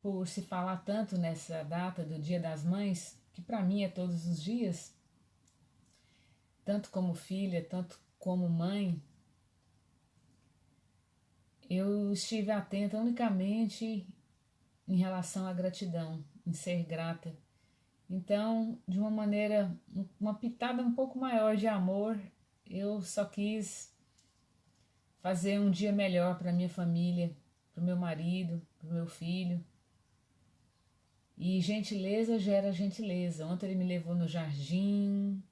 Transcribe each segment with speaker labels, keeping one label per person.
Speaker 1: por se falar tanto nessa data do Dia das Mães, que para mim é todos os dias, tanto como filha, tanto como mãe, eu estive atenta unicamente em relação à gratidão, em ser grata. Então, de uma maneira, uma pitada um pouco maior de amor, eu só quis fazer um dia melhor para minha família, para o meu marido, para o meu filho. E gentileza gera gentileza. Ontem ele me levou no jardim,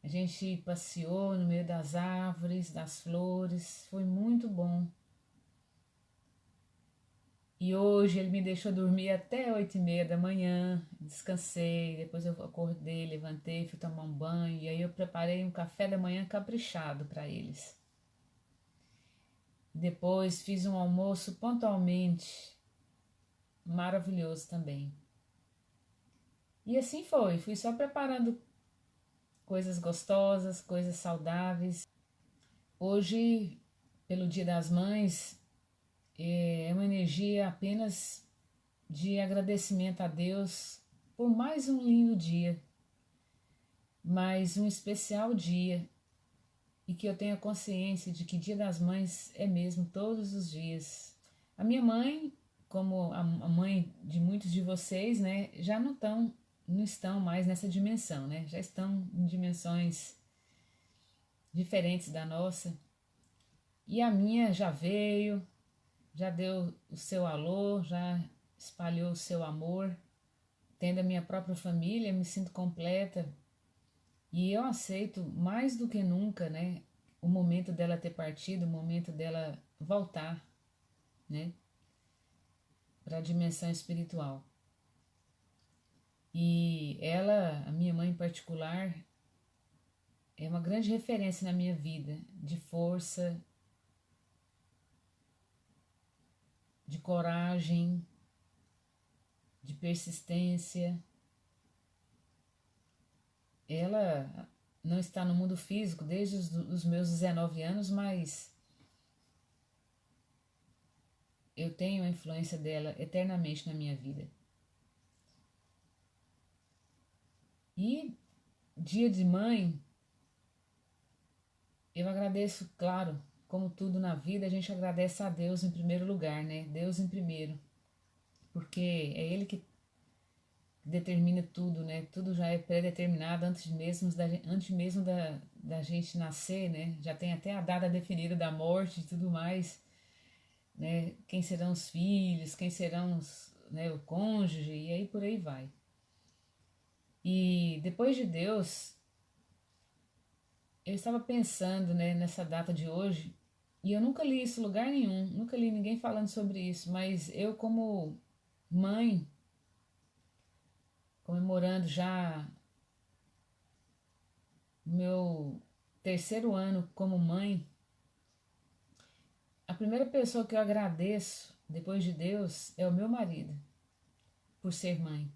Speaker 1: a gente passeou no meio das árvores, das flores, foi muito bom. E hoje ele me deixou dormir até 8h30 da manhã, descansei, depois eu acordei, levantei, fui tomar um banho, e aí eu preparei um café da manhã caprichado para eles. Depois fiz um almoço pontualmente, maravilhoso também. E assim foi, fui só preparando coisas gostosas, coisas saudáveis. Hoje, pelo Dia das Mães, é uma energia apenas de agradecimento a Deus por mais um lindo dia, mais um especial dia, e que eu tenha consciência de que Dia das Mães é mesmo todos os dias. A minha mãe, como a mãe de muitos de vocês, né, já não estão mais nessa dimensão, né? Já estão em dimensões diferentes da nossa. E a minha já veio, já deu o seu alô, já espalhou o seu amor. Tendo a minha própria família, me sinto completa e eu aceito mais do que nunca, né, o momento dela ter partido, o momento dela voltar, né, para a dimensão espiritual. E ela, a minha mãe em particular, é uma grande referência na minha vida, de força, de coragem, de persistência. Ela não está no mundo físico desde os meus 19 anos, mas eu tenho a influência dela eternamente na minha vida. E dia de mãe, eu agradeço, claro, como tudo na vida, a gente agradece a Deus em primeiro lugar, né? Deus em primeiro, porque é Ele que determina tudo, né? Tudo já é pré-determinado antes mesmo da gente nascer, né? Já tem até a data definida da morte e tudo mais, né? Quem serão os filhos, quem serão né, o cônjuge, e aí por aí vai. E depois de Deus, eu estava pensando, né, nessa data de hoje, e eu nunca li isso em lugar nenhum, nunca li ninguém falando sobre isso, mas eu como mãe, comemorando já o meu terceiro ano como mãe, a primeira pessoa que eu agradeço depois de Deus é o meu marido, por ser mãe.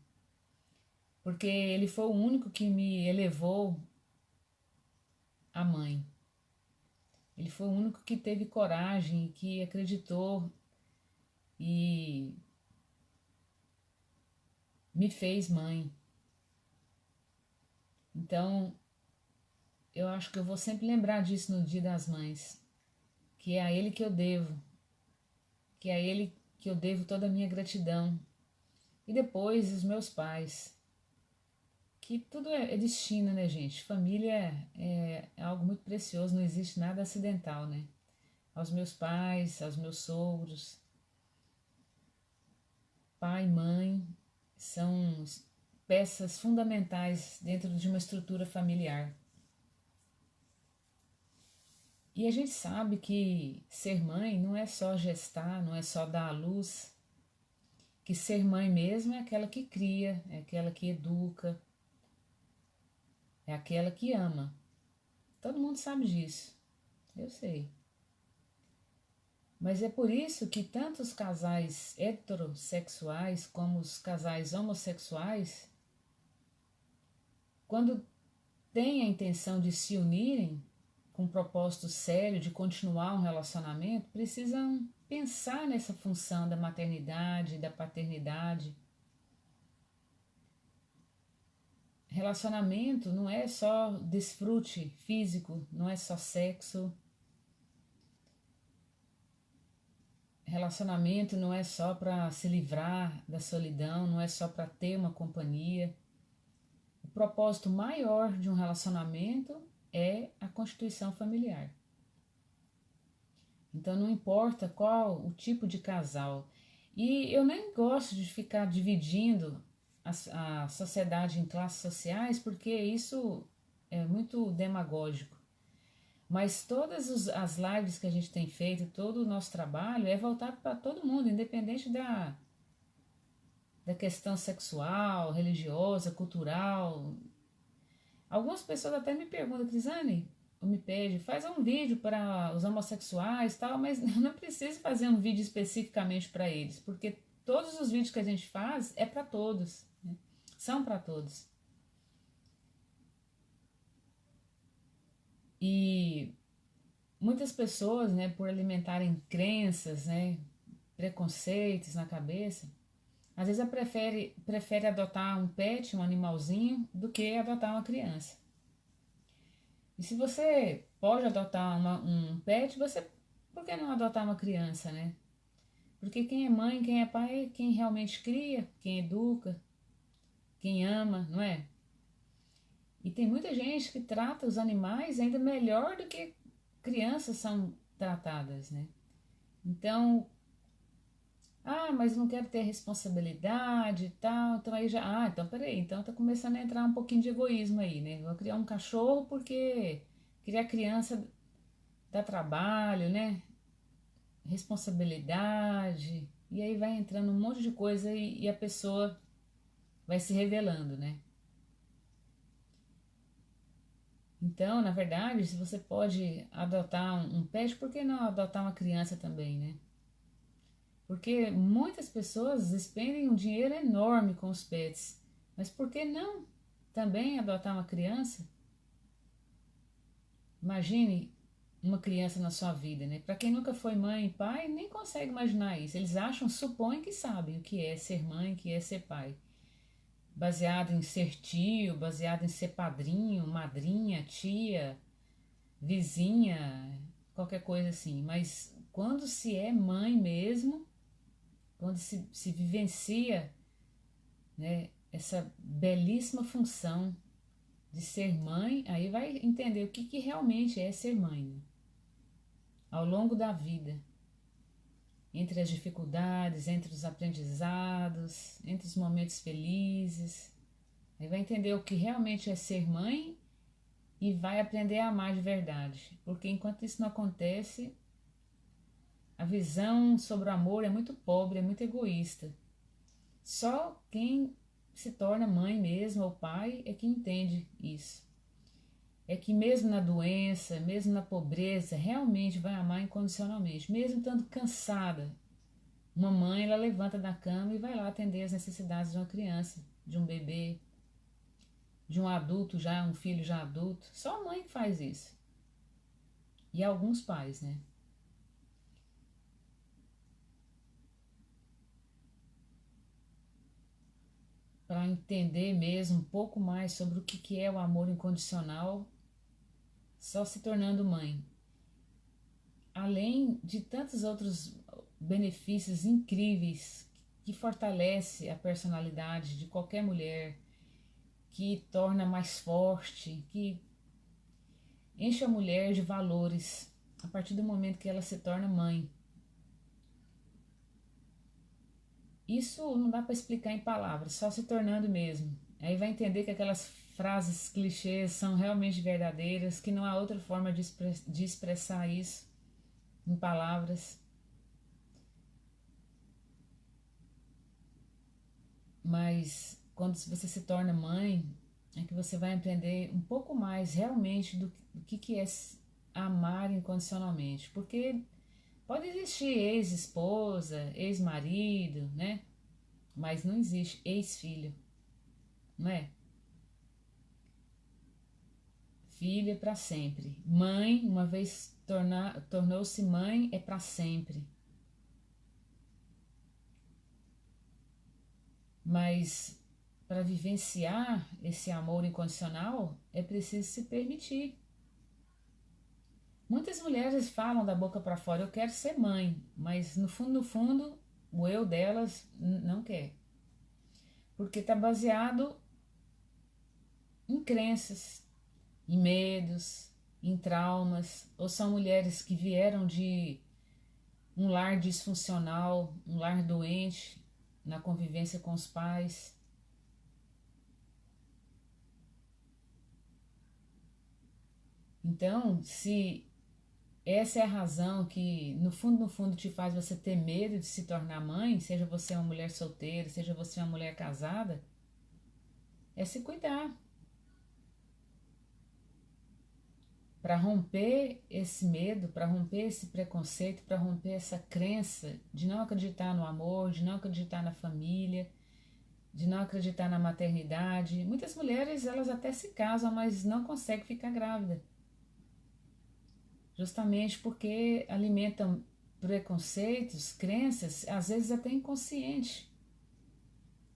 Speaker 1: Porque ele foi o único que me elevou a mãe. Ele foi o único que teve coragem, que acreditou e me fez mãe. Então, eu acho que eu vou sempre lembrar disso no Dia das Mães, que é a ele que eu devo, que é a ele que eu devo toda a minha gratidão. E depois os meus pais, que tudo é destino, né, gente? Família é algo muito precioso, não existe nada acidental, né? Aos meus pais, aos meus sogros, pai e mãe são peças fundamentais dentro de uma estrutura familiar. E a gente sabe que ser mãe não é só gestar, não é só dar à luz, que ser mãe mesmo é aquela que cria, é aquela que educa, é aquela que ama. Todo mundo sabe disso, eu sei. Mas é por isso que tanto os casais heterossexuais como os casais homossexuais, quando têm a intenção de se unirem com um propósito sério de continuar um relacionamento, precisam pensar nessa função da maternidade, da paternidade. Relacionamento não é só desfrute físico, não é só sexo. Relacionamento não é só para se livrar da solidão, não é só para ter uma companhia. O propósito maior de um relacionamento é a constituição familiar. Então não importa qual o tipo de casal. E eu nem gosto de ficar dividindo a sociedade em classes sociais, porque isso é muito demagógico. Mas as lives que a gente tem feito, todo o nosso trabalho é voltado para todo mundo, independente da questão sexual, religiosa, cultural. Algumas pessoas até me perguntam, Crisane, ou me pedem, faz um vídeo para os homossexuais e tal, mas não precisa fazer um vídeo especificamente para eles, porque todos os vídeos que a gente faz é para todos, né? São para todos. E muitas pessoas, né, por alimentarem crenças, né, preconceitos na cabeça, às vezes prefere adotar um pet, um animalzinho, do que adotar uma criança. E se você pode adotar um pet, por que não adotar uma criança, né? Porque quem é mãe, quem é pai, é quem realmente cria, quem educa, quem ama, não é? E tem muita gente que trata os animais ainda melhor do que crianças são tratadas, né? Então, mas não quero ter responsabilidade e tal. Então aí já, então peraí, então tá começando a entrar um pouquinho de egoísmo aí, né? Vou criar um cachorro porque criar criança dá trabalho, né? Responsabilidade. E aí vai entrando um monte de coisa e a pessoa vai se revelando, né? Então, na verdade, se você pode adotar um pet, por que não adotar uma criança também, né? Porque muitas pessoas despendem um dinheiro enorme com os pets. Mas por que não também adotar uma criança? Imagine uma criança na sua vida, né? Para quem nunca foi mãe e pai, nem consegue imaginar isso. Eles acham, supõem que sabem o que é ser mãe, o que é ser pai. Baseado em ser tio, baseado em ser padrinho, madrinha, tia, vizinha, qualquer coisa assim. Mas quando se é mãe mesmo, quando se vivencia, né, essa belíssima função de ser mãe, aí vai entender o que realmente é ser mãe, né? Ao longo da vida, entre as dificuldades, entre os aprendizados, entre os momentos felizes, aí vai entender o que realmente é ser mãe e vai aprender a amar de verdade, porque enquanto isso não acontece, a visão sobre o amor é muito pobre, é muito egoísta. Só quem se torna mãe mesmo ou pai é que entende isso. É que mesmo na doença, mesmo na pobreza, realmente vai amar incondicionalmente, mesmo estando cansada. Uma mãe, ela levanta da cama e vai lá atender as necessidades de uma criança, de um bebê, de um adulto já, um filho já adulto. Só a mãe que faz isso. E alguns pais, né? Para entender mesmo um pouco mais sobre o que é o amor incondicional, só se tornando mãe. Além de tantos outros benefícios incríveis que fortalece a personalidade de qualquer mulher, que torna mais forte, que enche a mulher de valores a partir do momento que ela se torna mãe. Isso não dá para explicar em palavras, só se tornando mesmo. Aí vai entender que aquelas frases clichês são realmente verdadeiras, que não há outra forma de expressar isso em palavras. Mas quando você se torna mãe, é que você vai aprender um pouco mais realmente do que é amar incondicionalmente. Porque pode existir ex-esposa, ex-marido, né? Mas não existe ex-filho, não é? Filho é para sempre. Mãe, uma vez tornou-se mãe, é para sempre. Mas para vivenciar esse amor incondicional é preciso se permitir. Muitas mulheres falam da boca para fora, eu quero ser mãe, mas no fundo, o eu delas não quer. Porque está baseado em crenças, em medos, em traumas, ou são mulheres que vieram de um lar disfuncional, um lar doente, na convivência com os pais. Então, se essa é a razão que, no fundo, te faz você ter medo de se tornar mãe, seja você uma mulher solteira, seja você uma mulher casada, é se cuidar. Para romper esse medo, para romper esse preconceito, para romper essa crença de não acreditar no amor, de não acreditar na família, de não acreditar na maternidade. Muitas mulheres, elas até se casam, mas não conseguem ficar grávida, justamente porque alimentam preconceitos, crenças, às vezes até inconsciente.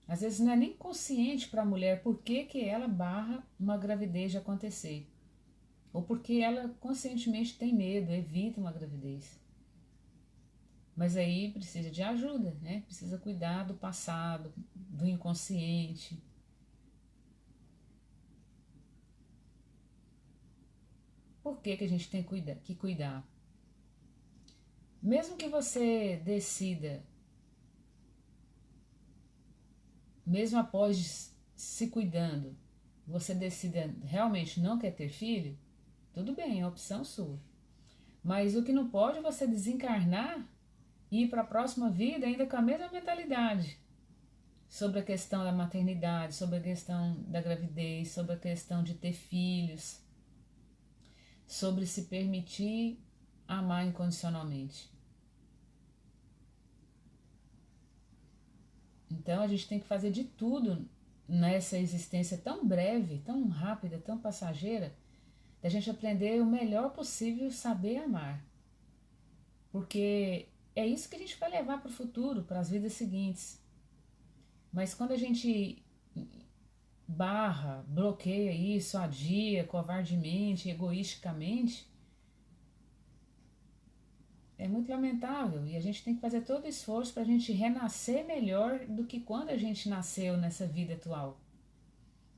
Speaker 1: Às vezes não é nem consciente para a mulher por que que ela barra uma gravidez de acontecer, ou porque ela conscientemente tem medo, evita uma gravidez. Mas aí precisa de ajuda, né? Precisa cuidar do passado, do inconsciente. Por que que a gente tem que cuidar? Mesmo que você decida, mesmo após se cuidando, você decida realmente não quer ter filho, tudo bem, é opção sua. Mas o que não pode é você desencarnar e ir para a próxima vida ainda com a mesma mentalidade sobre a questão da maternidade, sobre a questão da gravidez, sobre a questão de ter filhos, sobre se permitir amar incondicionalmente. Então a gente tem que fazer de tudo nessa existência tão breve, tão rápida, tão passageira, da gente aprender o melhor possível saber amar. Porque é isso que a gente vai levar para o futuro, para as vidas seguintes. Mas quando a gente barra, bloqueia isso, adia covardemente, egoisticamente, é muito lamentável. E a gente tem que fazer todo o esforço para a gente renascer melhor do que quando a gente nasceu nessa vida atual.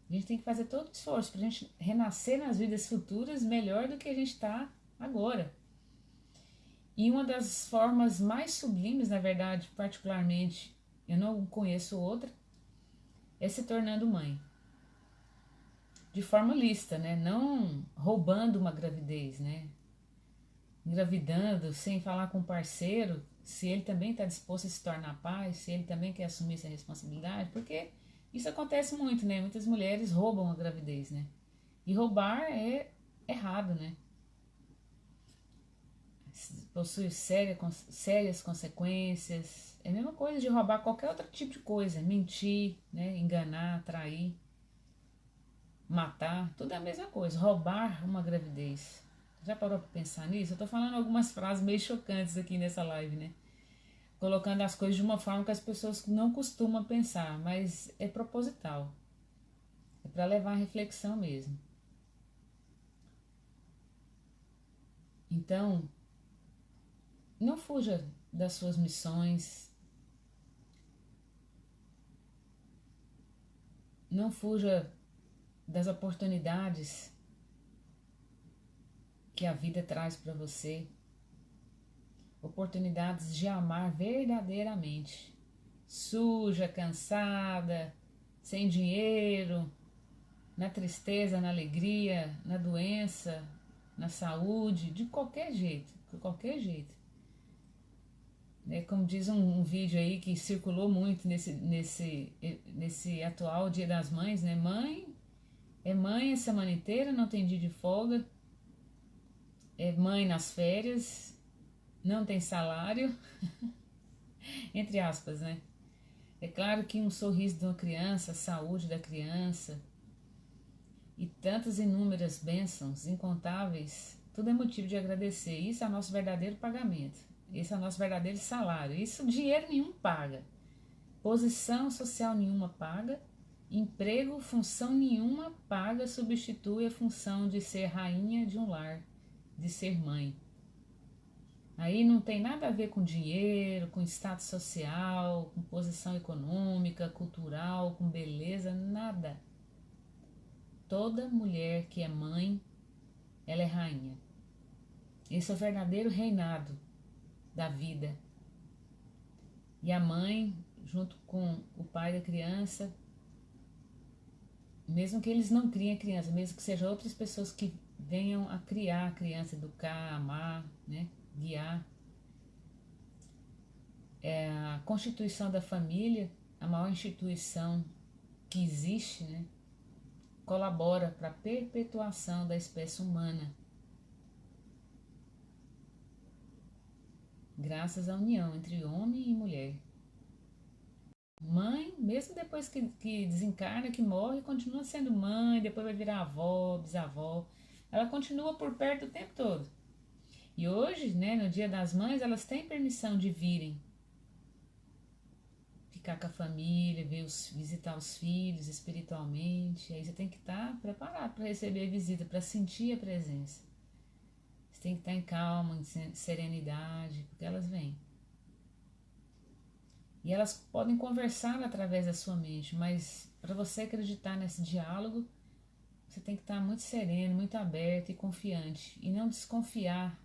Speaker 1: A gente tem que fazer todo o esforço para a gente renascer nas vidas futuras melhor do que a gente está agora. E uma das formas mais sublimes, na verdade, particularmente, eu não conheço outra, é se tornando mãe. De forma lícita, né? Não roubando uma gravidez, né? Engravidando sem falar com o parceiro, se ele também está disposto a se tornar pai, se ele também quer assumir essa responsabilidade, porque isso acontece muito, né? Muitas mulheres roubam a gravidez, né? E roubar é errado, né? Possui sérias consequências. É a mesma coisa de roubar qualquer outro tipo de coisa, mentir, né? Enganar, trair, matar, tudo é a mesma coisa. Roubar uma gravidez. Já parou para pensar nisso? Eu tô falando algumas frases meio chocantes aqui nessa live, né? Colocando as coisas de uma forma que as pessoas não costumam pensar, mas é proposital. É para levar a reflexão mesmo. Então, não fuja das suas missões, não fuja das oportunidades que a vida traz para você, oportunidades de amar verdadeiramente. Suja, cansada, sem dinheiro, na tristeza, na alegria, na doença, na saúde, de qualquer jeito, de qualquer jeito. É como diz um vídeo aí que circulou muito nesse atual Dia das Mães, né? Mãe a semana inteira, não tem dia de folga, é mãe nas férias, não tem salário, entre aspas, né? É claro que um sorriso de uma criança, a saúde da criança e tantas inúmeras bênçãos incontáveis, tudo é motivo de agradecer. Isso é o nosso verdadeiro pagamento, esse é o nosso verdadeiro salário. Isso dinheiro nenhum paga. Posição social nenhuma paga, emprego, função nenhuma paga substitui a função de ser rainha de um lar, de ser mãe. Aí não tem nada a ver com dinheiro, com status social, com posição econômica, cultural, com beleza, nada. Toda mulher que é mãe, ela é rainha. Esse é o verdadeiro reinado da vida. E a mãe, junto com o pai da criança, mesmo que eles não criem a criança, mesmo que sejam outras pessoas que venham a criar a criança, educar, amar, né, guiar, a constituição da família, a maior instituição que existe, né, colabora para a perpetuação da espécie humana, graças à união entre homem e mulher. Mãe, mesmo depois que desencarna, que morre, continua sendo mãe, depois vai virar avó, bisavó. Ela continua por perto o tempo todo. E hoje, né, no Dia das Mães, elas têm permissão de virem ficar com a família, visitar os filhos espiritualmente. Aí você tem que estar preparado para receber a visita, para sentir a presença. Você tem que estar em calma, em serenidade, porque elas vêm. E elas podem conversar através da sua mente, mas para você acreditar nesse diálogo, você tem que estar muito sereno, muito aberto e confiante. E não desconfiar,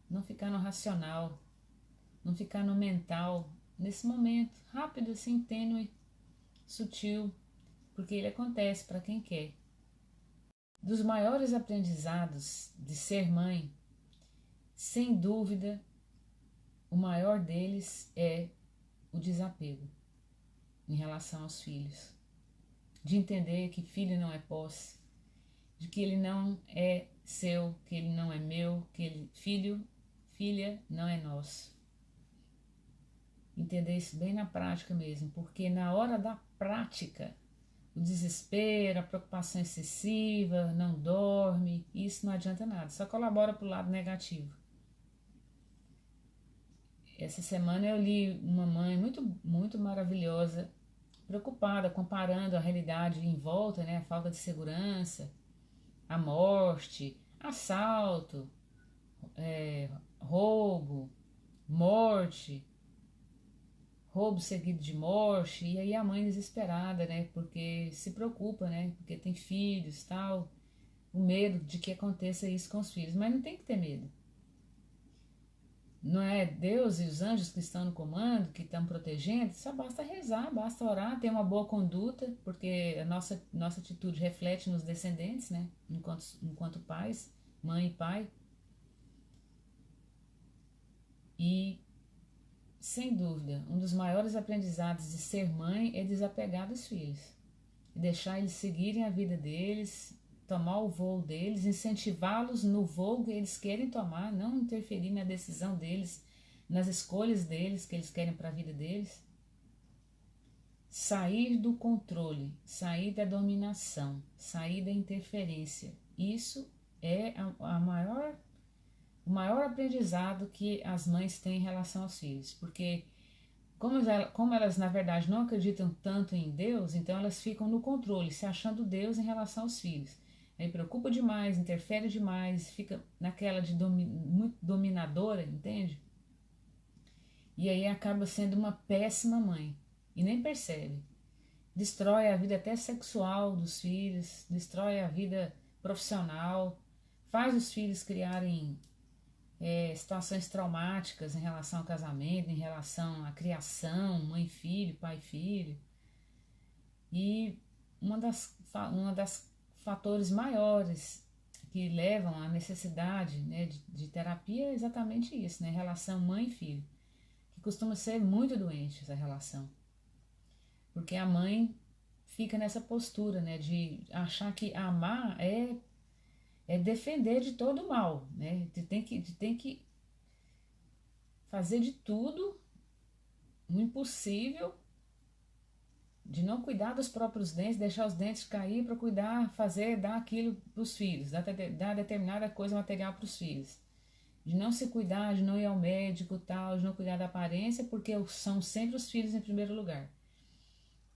Speaker 1: não ficar no racional, não ficar no mental, nesse momento, rápido assim, tênue, sutil, porque ele acontece para quem quer. Dos maiores aprendizados de ser mãe, sem dúvida, o maior deles é o desapego em relação aos filhos. De entender que filho não é posse, de que ele não é seu, que ele não é meu, que ele, filha não é nosso. Entender isso bem na prática mesmo, porque na hora da prática, o desespero, a preocupação excessiva, não dorme, isso não adianta nada, só colabora para o lado negativo. Essa semana eu li uma mãe muito maravilhosa, preocupada, comparando a realidade em volta, né, a falta de segurança, a morte, assalto, roubo, morte, roubo seguido de morte, e aí a mãe desesperada, né, porque se preocupa, né, porque tem filhos, tal, o medo de que aconteça isso com os filhos, mas não tem que ter medo. Não é Deus e os anjos que estão no comando, que estão protegendo, só basta rezar, basta orar, ter uma boa conduta, porque a nossa atitude reflete nos descendentes, né? Enquanto pais, mãe e pai. E, sem dúvida, um dos maiores aprendizados de ser mãe é desapegar dos filhos, deixar eles seguirem a vida deles, tomar o voo deles, incentivá-los no voo que eles querem tomar, não interferir na decisão deles, nas escolhas deles que eles querem para a vida deles. Sair do controle, sair da dominação, sair da interferência. Isso é o maior aprendizado que as mães têm em relação aos filhos, porque como elas na verdade não acreditam tanto em Deus, então elas ficam no controle, se achando Deus em relação aos filhos. Aí preocupa demais, interfere demais, fica naquela de muito dominadora, entende? E aí acaba sendo uma péssima mãe e nem percebe. Destrói a vida até sexual dos filhos, destrói a vida profissional, faz os filhos criarem situações traumáticas em relação ao casamento, em relação à criação, mãe e filho, pai e filho. E uma das fatores maiores que levam à necessidade, né, de terapia é exatamente isso, né, relação mãe e filho, que costuma ser muito doente essa relação, porque a mãe fica nessa postura, né, de achar que amar é defender de todo o mal, né, tem que fazer de tudo o impossível de não cuidar dos próprios dentes, deixar os dentes cair para cuidar, dar aquilo para os filhos, dar determinada coisa material para os filhos. De não se cuidar, de não ir ao médico, tal, de não cuidar da aparência, porque são sempre os filhos em primeiro lugar.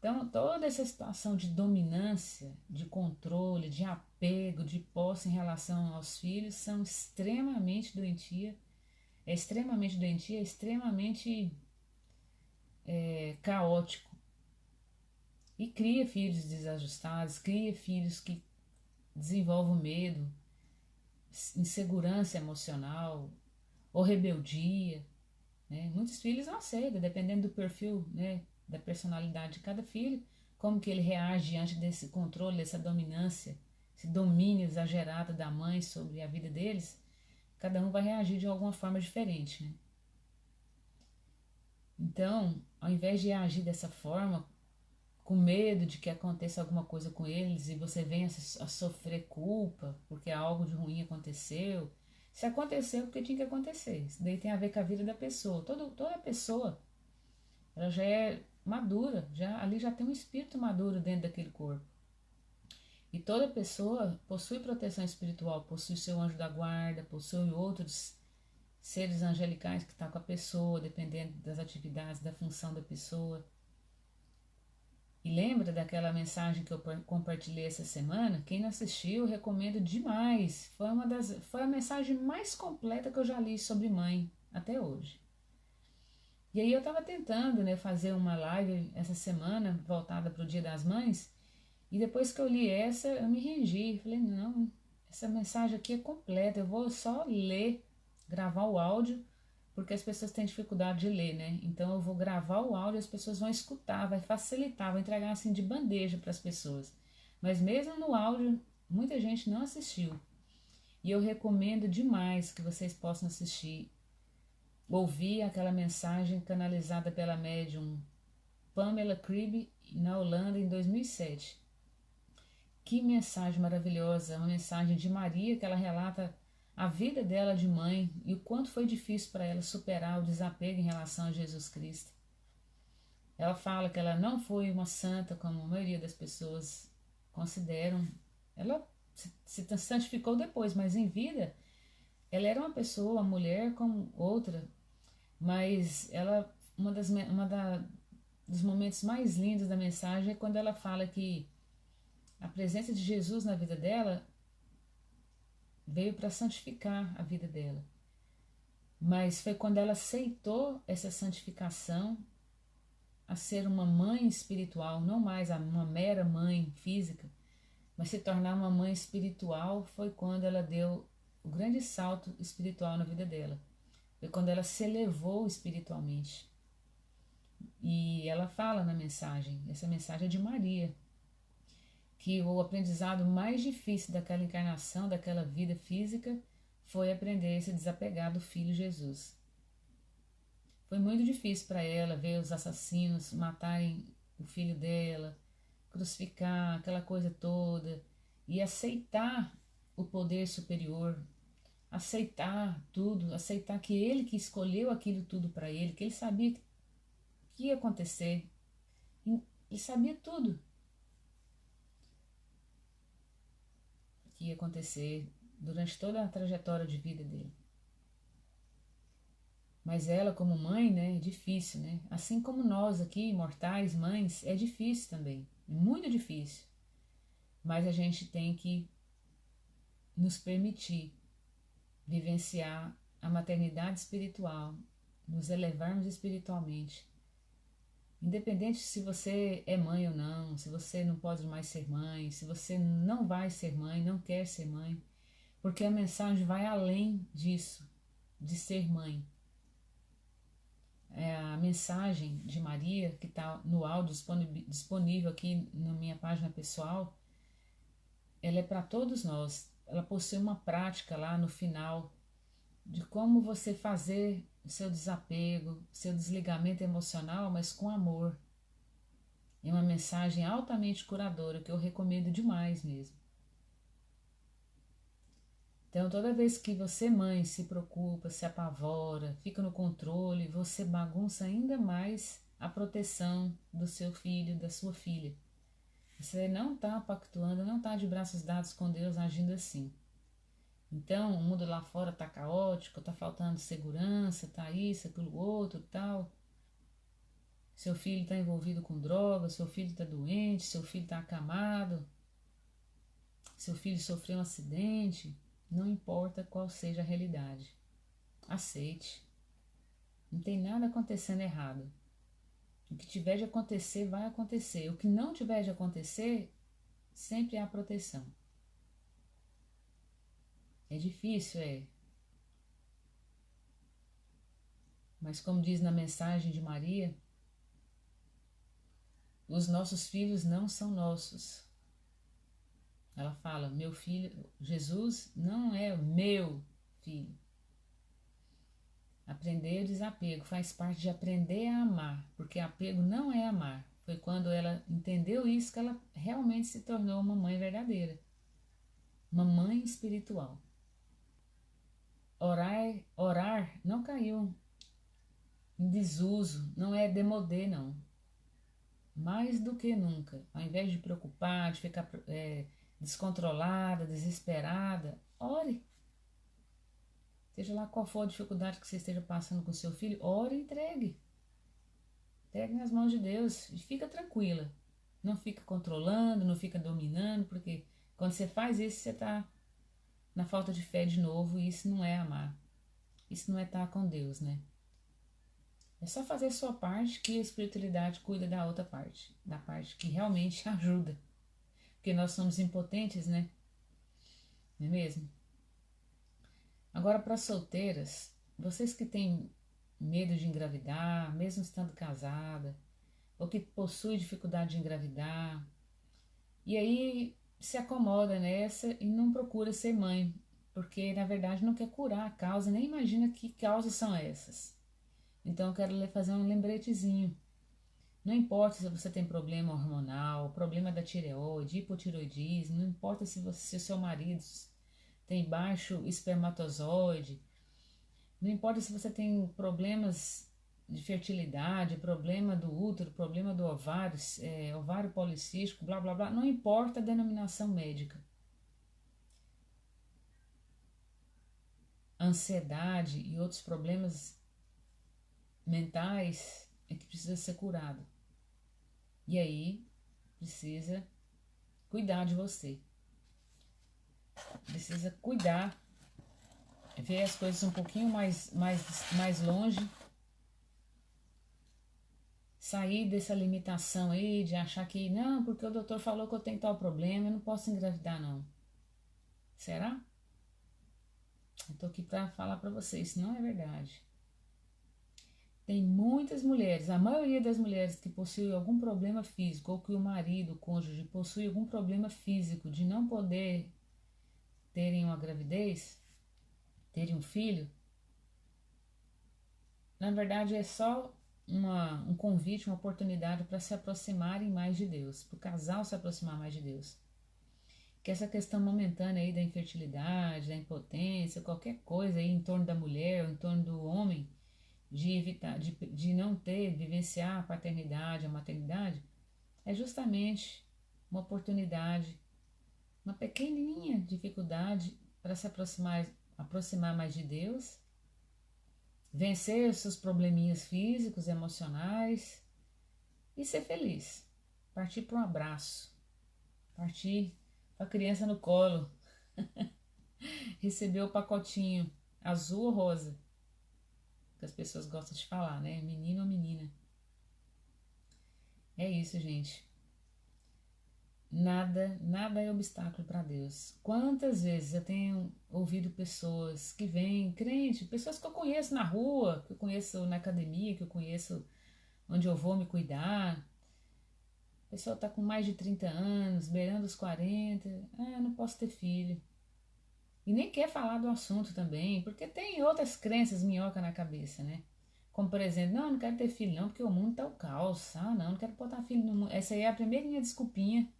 Speaker 1: Então, toda essa situação de dominância, de controle, de apego, de posse em relação aos filhos são extremamente doentia, é extremamente caótico. E cria filhos desajustados, cria filhos que desenvolvem medo, insegurança emocional ou rebeldia, né? Muitos filhos não aceitam, dependendo do perfil, né, da personalidade de cada filho, como que ele reage diante desse controle, dessa dominância, esse domínio exagerado da mãe sobre a vida deles. Cada um vai reagir de alguma forma diferente, né? Então, ao invés de agir dessa forma, com medo de que aconteça alguma coisa com eles e você venha a sofrer culpa porque algo de ruim aconteceu. Se aconteceu, porque tinha que acontecer. Isso daí tem a ver com a vida da pessoa. Toda pessoa, ela já é madura, ali já tem um espírito maduro dentro daquele corpo. E toda pessoa possui proteção espiritual, possui seu anjo da guarda, possui outros seres angelicais que estão com a pessoa, dependendo das atividades, da função da pessoa. E lembra daquela mensagem que eu compartilhei essa semana? Quem não assistiu, recomendo demais. Foi a mensagem mais completa que eu já li sobre mãe até hoje. E aí eu estava tentando, né, fazer uma live essa semana voltada para o Dia das Mães. E depois que eu li essa, eu me rendi. Falei, não, essa mensagem aqui é completa. Eu vou só ler, gravar o áudio, porque as pessoas têm dificuldade de ler, né? Então eu vou gravar o áudio, as pessoas vão escutar, vai facilitar, vou entregar assim de bandeja para as pessoas. Mas mesmo no áudio, muita gente não assistiu. E eu recomendo demais que vocês possam assistir, ouvir aquela mensagem canalizada pela médium Pamela Cribb na Holanda em 2007. Que mensagem maravilhosa, uma mensagem de Maria que ela relata a vida dela de mãe e o quanto foi difícil para ela superar o desapego em relação a Jesus Cristo. Ela fala que ela não foi uma santa como a maioria das pessoas consideram. Ela se santificou depois, mas em vida ela era uma pessoa, uma mulher como outra, mas ela dos momentos mais lindos da mensagem é quando ela fala que a presença de Jesus na vida dela veio para santificar a vida dela. Mas foi quando ela aceitou essa santificação, a ser uma mãe espiritual, não mais uma mera mãe física, mas se tornar uma mãe espiritual, foi quando ela deu o grande salto espiritual na vida dela. Foi quando ela se elevou espiritualmente. E ela fala na mensagem, essa mensagem é de Maria, que o aprendizado mais difícil daquela encarnação, daquela vida física, foi aprender a se desapegar do Filho Jesus. Foi muito difícil para ela ver os assassinos matarem o filho dela, crucificar, aquela coisa toda, e aceitar o poder superior, aceitar tudo, aceitar que ele que escolheu aquilo tudo para ele, que ele sabia que ia acontecer, ele sabia tudo que ia acontecer durante toda a trajetória de vida dele. Mas ela, como mãe, né, é difícil, né? Assim como nós aqui, mortais, mães, é difícil também. É muito difícil. Mas a gente tem que nos permitir vivenciar a maternidade espiritual, nos elevarmos espiritualmente. Independente se você é mãe ou não, se você não pode mais ser mãe, se você não vai ser mãe, não quer ser mãe, porque a mensagem vai além disso, de ser mãe. A mensagem de Maria, que está no áudio disponível aqui na minha página pessoal, ela é para todos nós. Ela possui uma prática lá no final de como você fazer o seu desapego, seu desligamento emocional, mas com amor. É uma mensagem altamente curadora que eu recomendo demais mesmo. Então, toda vez que você, mãe, se preocupa, se apavora, fica no controle, você bagunça ainda mais a proteção do seu filho, da sua filha. Você não está pactuando, não está de braços dados com Deus agindo assim. Então, o mundo lá fora está caótico, está faltando segurança, está isso, aquilo outro, tal. Seu filho está envolvido com droga, seu filho está doente, seu filho está acamado, seu filho sofreu um acidente. Não importa qual seja a realidade. Aceite. Não tem nada acontecendo errado. O que tiver de acontecer, vai acontecer. O que não tiver de acontecer, sempre há proteção. É difícil, é. Mas como diz na mensagem de Maria, os nossos filhos não são nossos. Ela fala, meu filho, Jesus não é o meu filho. Aprender o desapego faz parte de aprender a amar, porque apego não é amar. Foi quando ela entendeu isso que ela realmente se tornou uma mãe verdadeira, uma mãe espiritual. Orar não caiu em desuso, não é demodê, não. Mais do que nunca, ao invés de preocupar, de ficar descontrolada, desesperada, ore. Seja lá qual for a dificuldade que você esteja passando com seu filho, ore e entregue. Entregue nas mãos de Deus e fica tranquila. Não fica controlando, não fica dominando, porque quando você faz isso, você está na falta de fé de novo e isso não é amar. Isso não é estar com Deus, né? É só fazer a sua parte que a espiritualidade cuida da outra parte, da parte que realmente ajuda. Porque nós somos impotentes, né? Não é mesmo? Agora, para solteiras, vocês que têm medo de engravidar, mesmo estando casada, ou que possuem dificuldade de engravidar, e aí se acomoda nessa e não procura ser mãe, porque na verdade não quer curar a causa, nem imagina que causas são essas. Então eu quero lhe fazer um lembretezinho. Não importa se você tem problema hormonal, problema da tireoide, hipotireoidismo, não importa se o seu marido tem baixo espermatozoide, não importa se você tem problemas de fertilidade, problema do útero, problema do ovário, ovário policístico, blá blá blá, não importa a denominação médica. Ansiedade e outros problemas mentais é que precisa ser curado. E aí precisa cuidar de você. Precisa cuidar, ver as coisas um pouquinho mais longe, sair dessa limitação aí de achar que não, porque o doutor falou que eu tenho tal problema, eu não posso engravidar não. Será? Eu tô aqui para falar para vocês, isso não é verdade. Tem muitas mulheres, a maioria das mulheres que possuem algum problema físico ou que o marido, o cônjuge, possui algum problema físico de não poder terem uma gravidez, terem um filho, na verdade é só um convite, uma oportunidade para se aproximarem mais de Deus, para o casal se aproximar mais de Deus. Que essa questão momentânea aí da infertilidade, da impotência, qualquer coisa aí em torno da mulher, ou em torno do homem, de evitar, de não ter, vivenciar a paternidade, a maternidade, é justamente uma oportunidade, uma pequenininha dificuldade para se aproximar mais de Deus, vencer os seus probleminhas físicos, emocionais e ser feliz. Partir para um abraço, partir com a criança no colo, receber o pacotinho azul ou rosa, que as pessoas gostam de falar, né? Menino ou menina. É isso, gente. Nada é obstáculo para Deus. Quantas vezes eu tenho ouvido pessoas que vêm, crente, pessoas que eu conheço na rua, que eu conheço na academia, que eu conheço onde eu vou me cuidar. A pessoa está com mais de 30 anos, beirando os 40. Ah, não posso ter filho. E nem quer falar do assunto também, porque tem outras crenças minhoca na cabeça, né? Como, por exemplo, não quero ter filho não, porque o mundo tá o caos. Ah, não quero botar filho no mundo. Essa aí é a primeirinha desculpinha,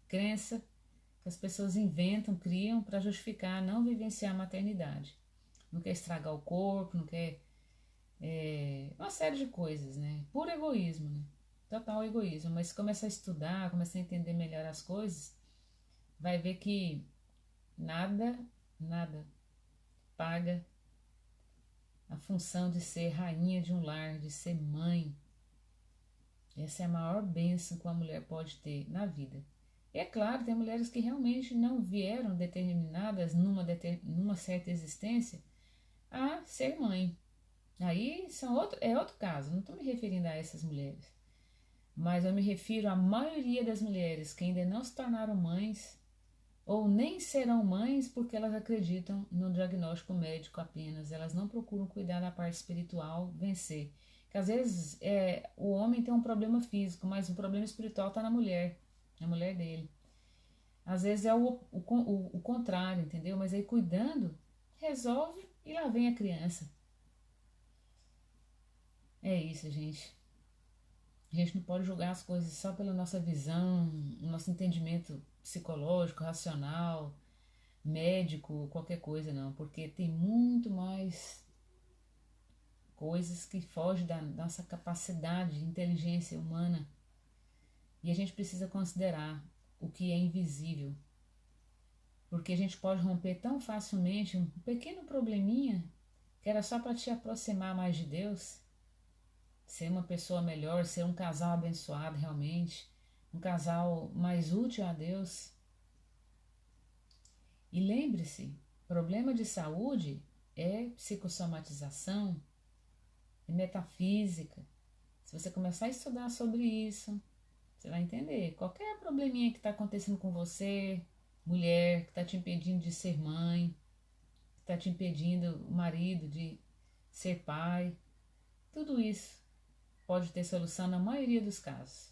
Speaker 1: crença que as pessoas inventam, criam para justificar não vivenciar a maternidade. Não quer estragar o corpo, não quer uma série de coisas, né? Puro egoísmo, né? Total egoísmo. Mas se começar a estudar, começar a entender melhor as coisas, vai ver que nada, nada paga a função de ser rainha de um lar, de ser mãe, Essa é a maior bênção que uma mulher pode ter na vida. E é claro, tem mulheres que realmente não vieram determinadas numa certa existência a ser mãe. Aí é outro caso, não estou me referindo a essas mulheres. Mas eu me refiro à maioria das mulheres que ainda não se tornaram mães ou nem serão mães porque elas acreditam no diagnóstico médico apenas. Elas não procuram cuidar da parte espiritual, vencer. Que às vezes o homem tem um problema físico, mas o problema espiritual está na mulher dele. Às vezes é o contrário, entendeu? Mas aí cuidando, resolve e lá vem a criança. É isso, gente. A gente não pode julgar as coisas só pela nossa visão, nosso entendimento psicológico, racional, médico, qualquer coisa, não, porque tem muito mais coisas que fogem da nossa capacidade de inteligência humana e a gente precisa considerar o que é invisível, porque a gente pode romper tão facilmente um pequeno probleminha que era só para te aproximar mais de Deus, ser uma pessoa melhor, ser um casal abençoado realmente, um casal mais útil a Deus. E lembre-se, problema de saúde é psicossomatização, é metafísica. Se você começar a estudar sobre isso, você vai entender. Qualquer probleminha que está acontecendo com você, mulher, que está te impedindo de ser mãe, que está te impedindo, o marido, de ser pai, tudo isso pode ter solução na maioria dos casos.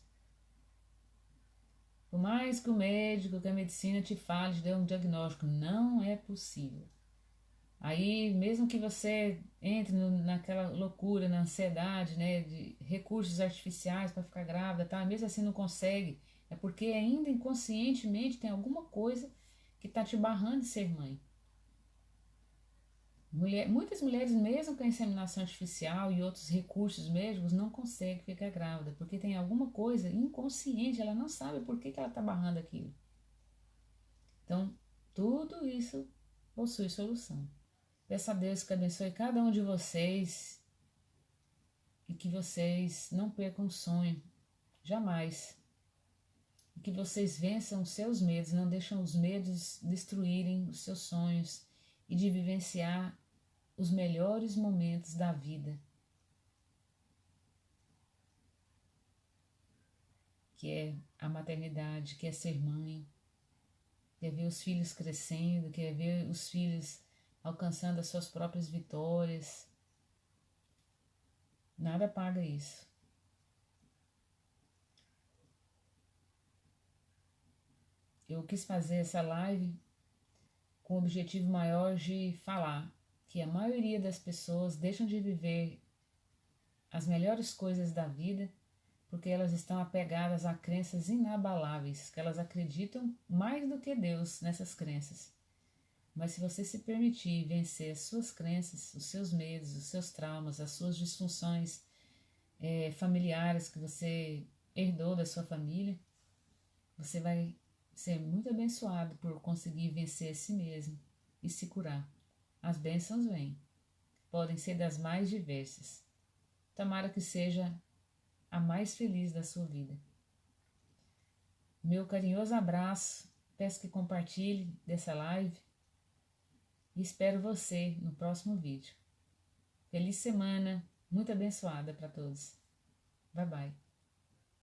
Speaker 1: Por mais que o médico, que a medicina te fale, te dê um diagnóstico, não é possível. Aí, mesmo que você entre naquela loucura, na ansiedade, né, de recursos artificiais para ficar grávida, tá? Mesmo assim não consegue, é porque ainda inconscientemente tem alguma coisa que está te barrando de ser mãe. Muitas mulheres, mesmo com a inseminação artificial e outros recursos médicos, não conseguem ficar grávida, porque tem alguma coisa inconsciente, ela não sabe por que ela está barrando aquilo. Então, tudo isso possui solução. Peço a Deus que abençoe cada um de vocês e que vocês não percam o sonho, jamais. E que vocês vençam os seus medos, não deixam os medos destruírem os seus sonhos e de vivenciar os melhores momentos da vida, que é a maternidade, que é ser mãe, que é ver os filhos crescendo, que é ver os filhos alcançando as suas próprias vitórias. Nada paga isso. Eu quis fazer essa live com o objetivo maior de falar que a maioria das pessoas deixam de viver as melhores coisas da vida porque elas estão apegadas a crenças inabaláveis, que elas acreditam mais do que Deus nessas crenças. Mas se você se permitir vencer as suas crenças, os seus medos, os seus traumas, as suas disfunções familiares que você herdou da sua família, você vai ser muito abençoado por conseguir vencer a si mesmo e se curar. As bênçãos vêm, podem ser das mais diversas. Tomara que seja a mais feliz da sua vida. Meu carinhoso abraço, peço que compartilhe dessa live e espero você no próximo vídeo. Feliz semana, muito abençoada para todos. Bye bye.